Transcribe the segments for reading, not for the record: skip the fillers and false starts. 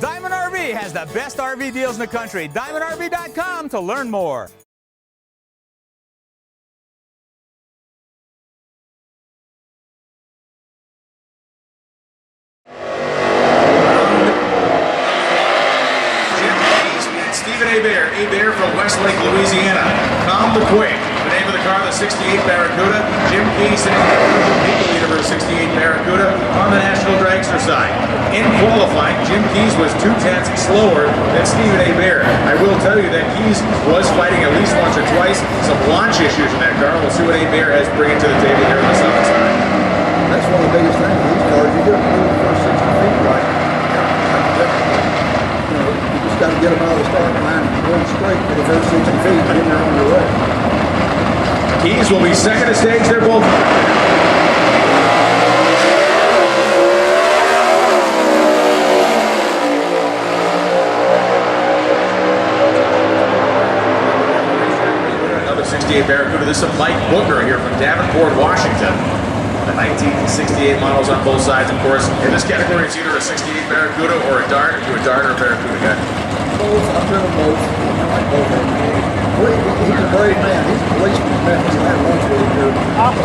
Diamond RV has the best RV deals in the country. DiamondRV.com to learn more. Hebert from Westlake, Louisiana. Tom the Quick, the name of the car, the 68 Barracuda. Jim Keys, the leader of the 68 Barracuda on the National Dragster side. In qualifying, Jim Keys was 2/10 slower than Stephen Hebert. I will tell you that Keys was fighting at least once or twice some launch issues in that car. We'll see what Hebert has bringing to the table here on the southern side. That's one of the biggest things with these cars. You get them the first 60 feet right. You just got to get them out of the start line and going straight for the first 60 feet and then they're on your way. Keys will be second to stage. They're both. Another 68 Barracuda. This is Mike Booker here from Davenport, Washington. The 1968 models on both sides, of course. In this category, it's either a 68 Barracuda or a Dart. Are you a Dart or a Barracuda guy? Both. I've driven both. I like both of them. He's a brave man. He's a policeman. He's had lunch with him here. A couple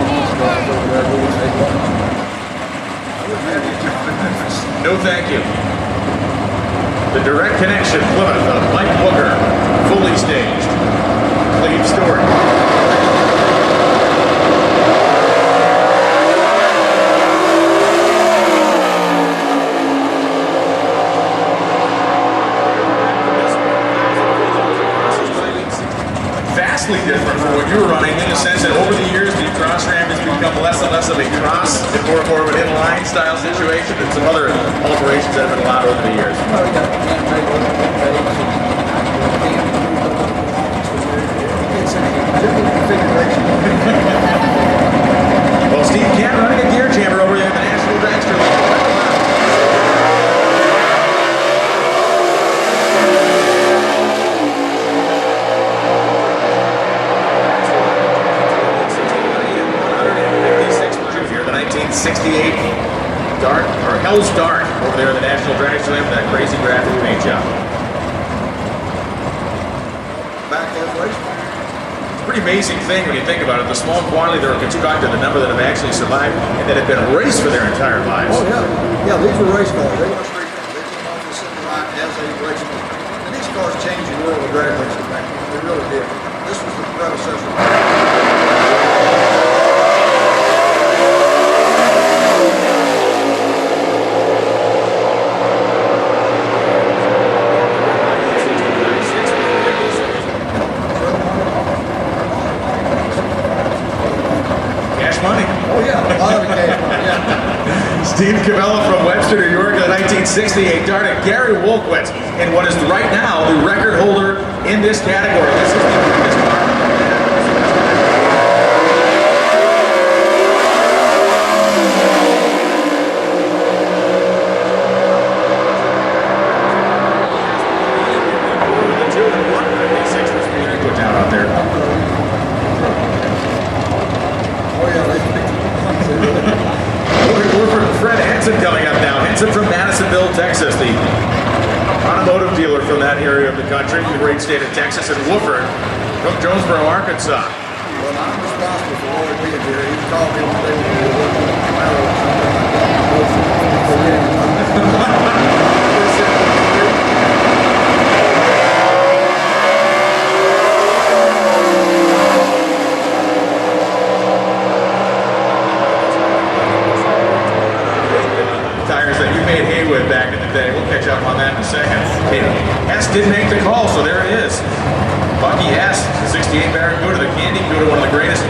months ago, I was over there. We would take lunch. No, thank you. The direct connection, Plymouth of Mike Booker, fully staged. Cleve Stewart. Different from what you were running in the sense that over the years the cross ram has become less and less of a cross and more and more of an inline style situation and some other alterations that have been allowed over the years. Well, Steve Kent running a gear chamber over there at the National Dragster. Dart, or Hell's Dart, over there in the National Dragster with that crazy graphic paint job. Back that way. It's a pretty amazing thing when you think about it. The small quantity that are constructed, the number that have actually survived, and that have been raced for their entire lives. Oh yeah, yeah. These were race cars. They weren't street cars. They came off the city line as a race car. And these cars changed the world of drag racing back then. They really did. This was the predecessor. Steve Comella from Webster, New York, the 1968 Dart at Gary Wolkwitz, and what is right now the record holder in this category. This is the put down out there. Oh yeah, Lloyd Wofford and Fred Henson coming up now. Henson from Madisonville, Texas, the automotive dealer from that area of the country, the great state of Texas, and Wofford from Jonesboro, Arkansas. Well, I'm responsible for Lloyd being here. He called me one day when we were working on Comella or something like that. Back in the day. We'll catch up on that in a second. Hess did make the call, so there it is. Bucky Hess, the 68 Barracuda, the Candy Cuda, one of the greatest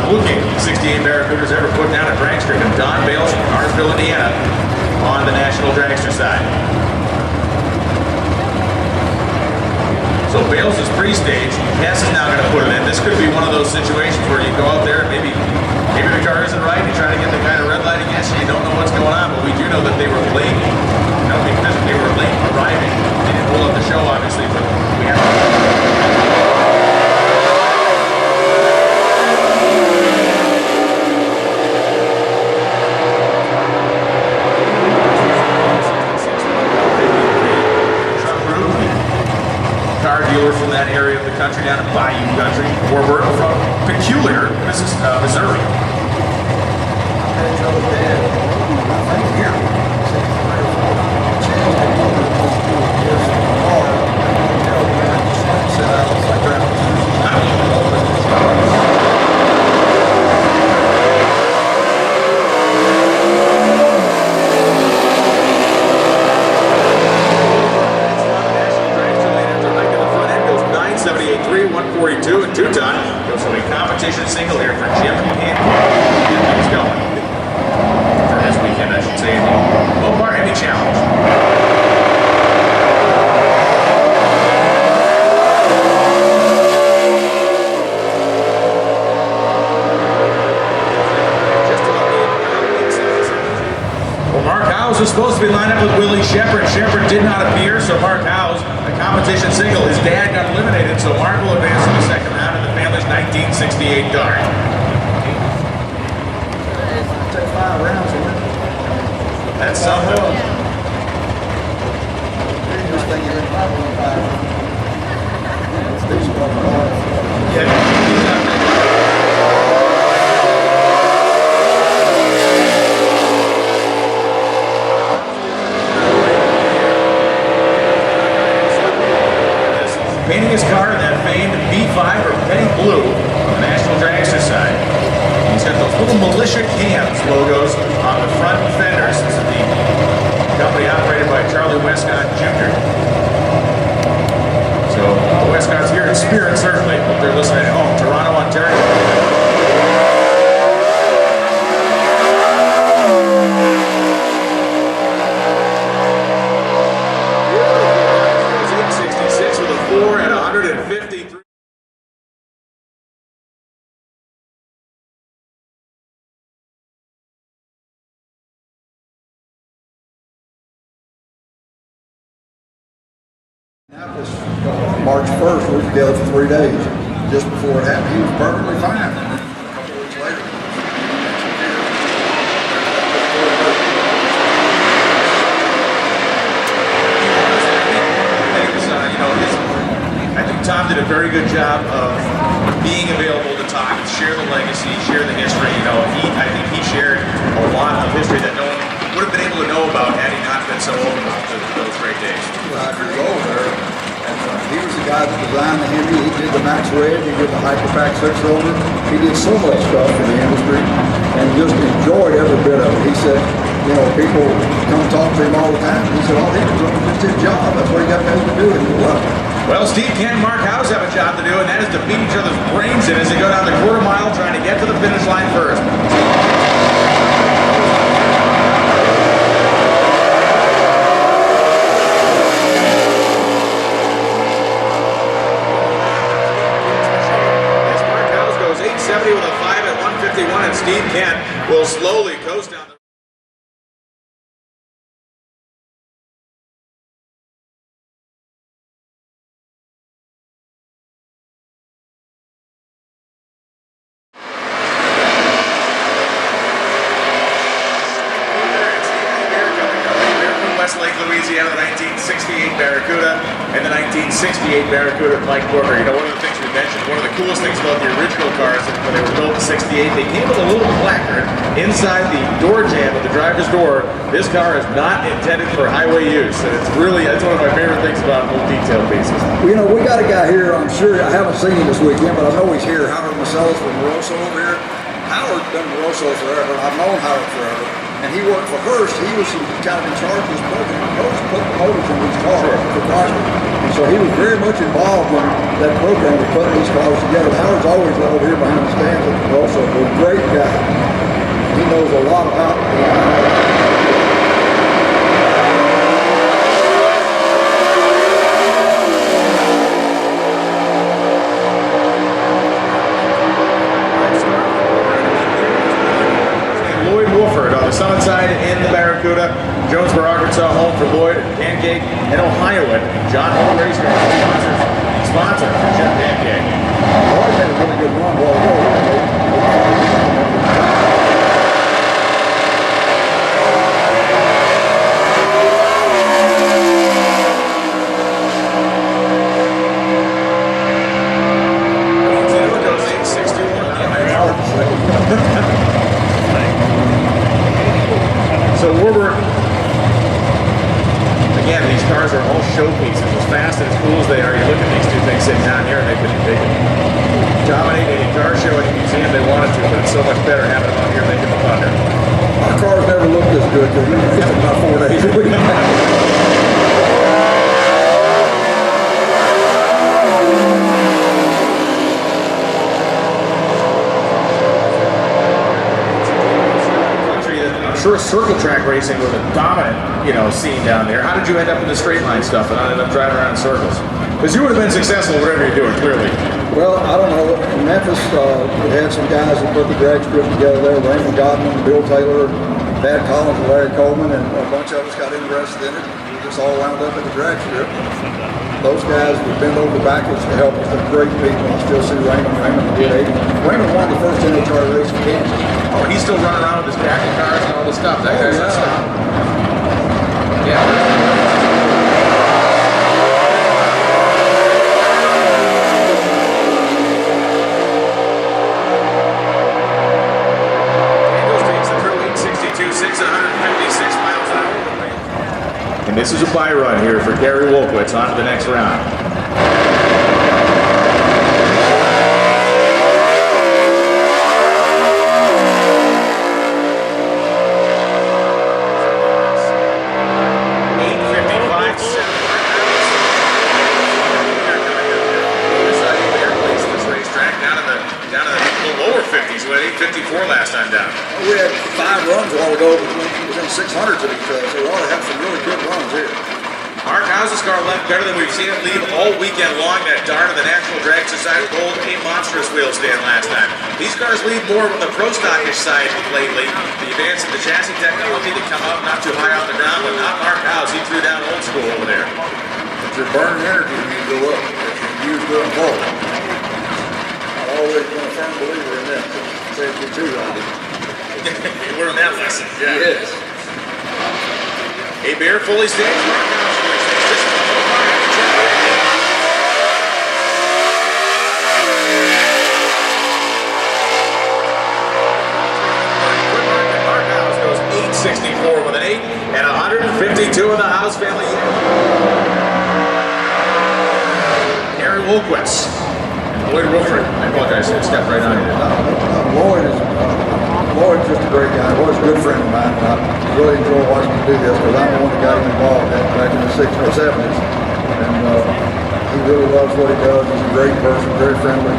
looking 68 Barracudas ever put down at Drag Street. And Don Bales from Cartersville, Indiana, on the National Dragster side. So Bales is pre-staged. Hess is now going to put it in. This could be one of those situations where you go out there and maybe the car isn't right, you try to get the kind of red light against you, you don't know what's going on, but we do know that they were late. You know, because they were late arriving. They didn't pull up the show, obviously, but we have Wheeler from that area of the country down in Bayou Country. Warburton from Peculiar, Missouri. And Teuton goes to a competition single here for Jim Pancake. He's going for his weekend, I should say, in the Mopar Hemi Challenge. Well, Mark Howes was supposed to be lined up with Willie Shepherd. Shepherd did not appear, so Mark Howes, a competition single. His dad got eliminated, so Mark will advance to the second round in the family's 1968 dart. Take 5 rounds in it. That's something. This thing is in 5 rounds. Yeah. Painting his car in that famed B5 or Petty Blue on the National Dragster side. He's got those little militia cams logos on the front fenders. This is the company operated by Charlie Westcott Jr. So the Westcott's here in spirit, certainly, but they're listening at home. Toronto, Ontario. At 153. March 1st, we were together for 3 days. Just before it happened, he was perfectly fine. A couple of weeks later. I think Tom did a very good job of being available to talk, share the legacy, share the history. I think he shared a lot of history that no one would have been able to know about had he not been so open about those great days. 5 years old there. And he was the guy that designed the Hemi. He did the Max Red, he did the Hyperpack 6-cylinder. He did so much stuff for the industry and just enjoyed every bit of it. He said, people come talk to him all the time. He said, all he was doing was just his job. That's what he got paid to do, and he loved it. Well, Steve Kent and Mark Howes have a job to do, and that is to beat each other's brains in as they go down the quarter mile trying to get to the finish line first. As Mark Howes goes 870 with a 5 at 151, and Steve Kent will slowly coast down the Westlake, Louisiana, the 1968 Barracuda, and the 1968 Barracuda Mike Corker. One of the things we mentioned, one of the coolest things about the original cars when they were built in '68, they came with a little placard inside the door jamb of the driver's door. This car is not intended for highway use, and it's one of my favorite things about little detail pieces. We got a guy here, I'm sure, I haven't seen him this weekend, but I know he's here, Howard Marcellus from Rosso over here. Howard's been Rosso forever, and I've known Howard forever. And he worked for Hearst. He was kind of in charge of this program. Hearst put the motors in these cars for Chrysler. And so he was very much involved in that program of putting these cars together. Howard's always over here behind the stands at the Rosso. He's a great guy. He knows a lot about Lloyd Wofford on the summit side in the Barracuda. Jonesboro, Arkansas, home for Lloyd, Pancake, and Ohioan John Hall Racetrack sponsor for Jim Pancake. Lloyd had a really good run while ago. showpieces. As fast and as cool as they are, you look at these two things sitting down here, and they can dominate any car show, any museum they wanted to, but it's so much better having them out here making the thunder. Our cars never look this good because we race them about 4 days a week. Sure, circle track racing was a dominant, scene down there. How did you end up in the straight line stuff and not end up driving around in circles? Because you would have been successful whatever you're doing, clearly. Well, I don't know. In Memphis, we had some guys that put the drag strip together there. Raymond Godman, Bill Taylor, Thad Collins, and Larry Coleman, and a bunch of us got interested in it. We just all wound up at the drag strip. Those guys would bend over backwards to help us. They're great people. I still see Raymond. Raymond did 80. Raymond won the first NHR race in Kansas. Oh, he's still running around with his packing cars and all this stuff. That guy's not stopping. Yeah. Daniels takes the through 862, 656 miles an hour. And this is a bye run here for Gary Wolkwitz on to the next round. 54 last time down. We had 5 runs a while ago within 600s of each other, so we ought to have some really good runs here. Mark House's car left better than we've seen it leave all weekend long. That darn of the National Drag Society pulled a monstrous wheel stand last time. These cars lead more with the pro stockish side lately. The advance of the chassis technology to come up not too high off the ground, but not Mark House. He threw down old school over there. If you're burning energy, you need to go up. If you use going forward. I've always been a firm believer in that. Says you too, Roddy. You learned that lesson. Yeah. Yes. Hebert fully staged. Mark House fully staged. This is the whole car. Mark House goes 864 with an 8 and 152 in the House family. Gary Wolkwitz. Lloyd Wofford. I apologize, I stepped right on you. Lloyd's just a great guy. Lloyd's a good friend of mine. I really enjoy watching him do this because I'm the one that got him involved back in the 60s or 70s. And he really loves what he does. He's a great person, very friendly,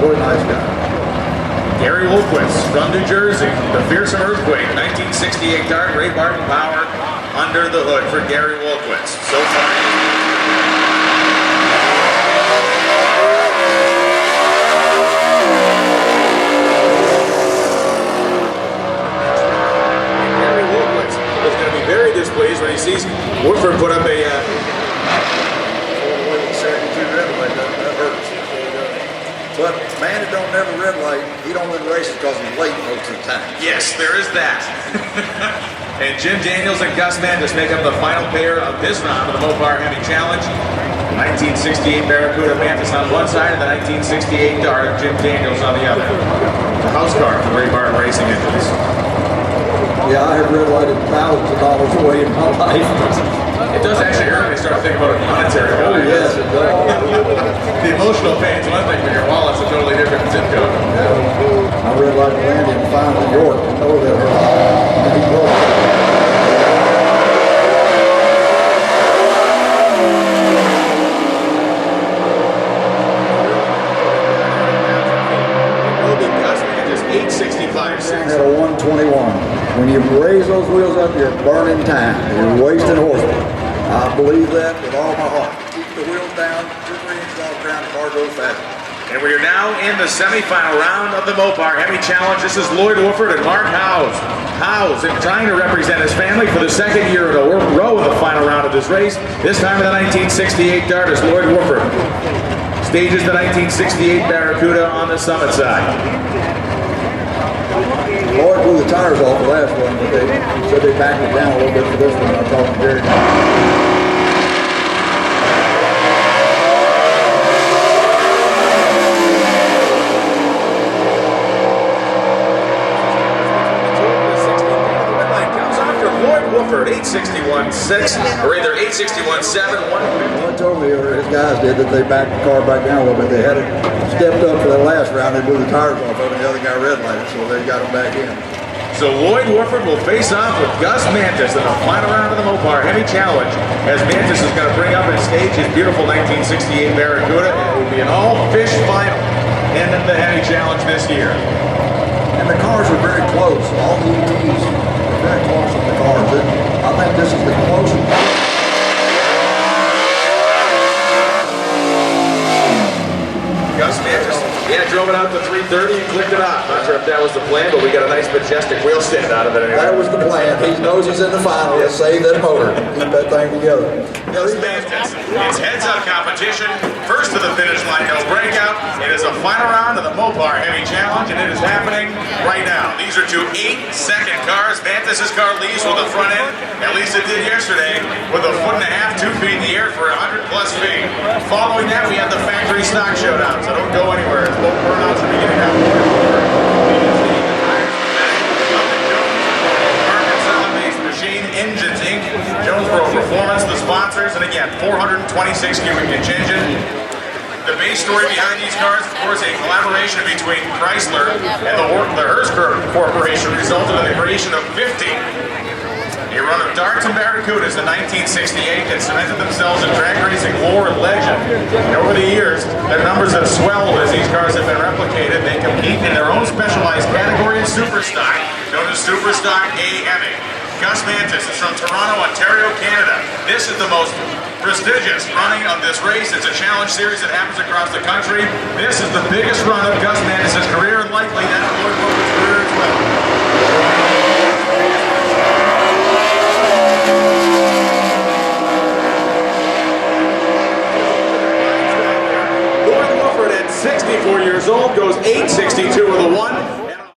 really nice guy. Gary Wolkwitz from New Jersey. The Fearsome Earthquake, 1968 car, Ray Barton power under the hood for Gary Wolkwitz. So far. Displeased when he sees Woodford put up a 72 red light. That hurts. But man that don't never red light, he don't win races because he's late most of the time. Yes, there is that. And Jim Daniels and Gus Mantas make up the final pair of this round of the Mopar Hemi Challenge. 1968 Barracuda Mantas on one side and the 1968 Dart Jim Daniels on the other. The house car for Ray Barton Racing Engines. Yeah, I have red lighted thousands of dollars away in my life. It does actually hurt when you start thinking about a monetary value. Yes, it does. The emotional pain's one thing, but your wallet's a totally different zip code. I red lighted Randy in final New York. I know that hurt. And he broke it. At a 121. When you raise those wheels up, you're burning time. You're wasting horsepower. I believe that with all my heart. Keep the wheels down, 2-3 inches off the ground, the car goes fast. And we are now in the semifinal round of the Mopar Hemi Challenge. This is Lloyd Wofford and Mark Howes. Howes is trying to represent his family for the second year in a row in the final round of this race. This time in the 1968 Dart is Lloyd Wofford. Stages the 1968 Barracuda on the summit side. Lloyd blew the tires off the last one, but they said they backed it down a little bit for this one. I talked to Jerry. Comes after Lloyd Wofford, 861.6, or either 861.7, Lloyd told me, or his guys did, that they backed the car back down a little bit. They had it stepped up for that last round. They blew the tires off of it, and the other guy red lighted, so they got him back in. So Lloyd Wofford will face off with Gus Mantas in the final round of the Mopar Hemi Challenge, as Mantas is going to bring up and stage his beautiful 1968 Barracuda, and it will be an all-fish final in the Hemi Challenge this year. And the cars are very close. All the ETs are very close on the cars. I think this is the closest. Gus Mantas, yeah, drove it out to 330 and clicked it off. Not sure if that was the plan, but we got a nice majestic wheel stand out of it anyway. That was the plan. He knows he's in the final. He'll save that motor. Keep that thing together. Gus Mantas, it's heads-up competition. First to the finish line, no breakout. It is a final round of the Mopar Hemi Challenge, and it is happening right now. These are two 8-second cars. Mantas' car leads with the front end, at least it did yesterday, with a 1.5, 2 feet in the air for 100+ feet. Following that, we have the factory stock showdown. So don't go anywhere. As both burnouts are beginning now. Machine Engines Inc., Jonesboro Performance, the sponsors, and again, 426 cubic inch engine. The base story behind these cars, of course, a collaboration between Chrysler and the Hearst Corporation resulted in the creation of 50. A run of darts and Barracudas in 1968 that cemented themselves in drag racing lore and legend. And over the years, their numbers have swelled as these cars have been replicated. They compete in their own specialized category in Superstock, known as Superstock A Hemi. Gus Mantas is from Toronto, Ontario, Canada. This is the most prestigious running of this race. It's a challenge series that happens across the country. This is the biggest run of Gus Mantas' career, and likely that of Lloyd Wofford's career as well. Lloyd Wofford at 64 years old goes 8.62 with a 1.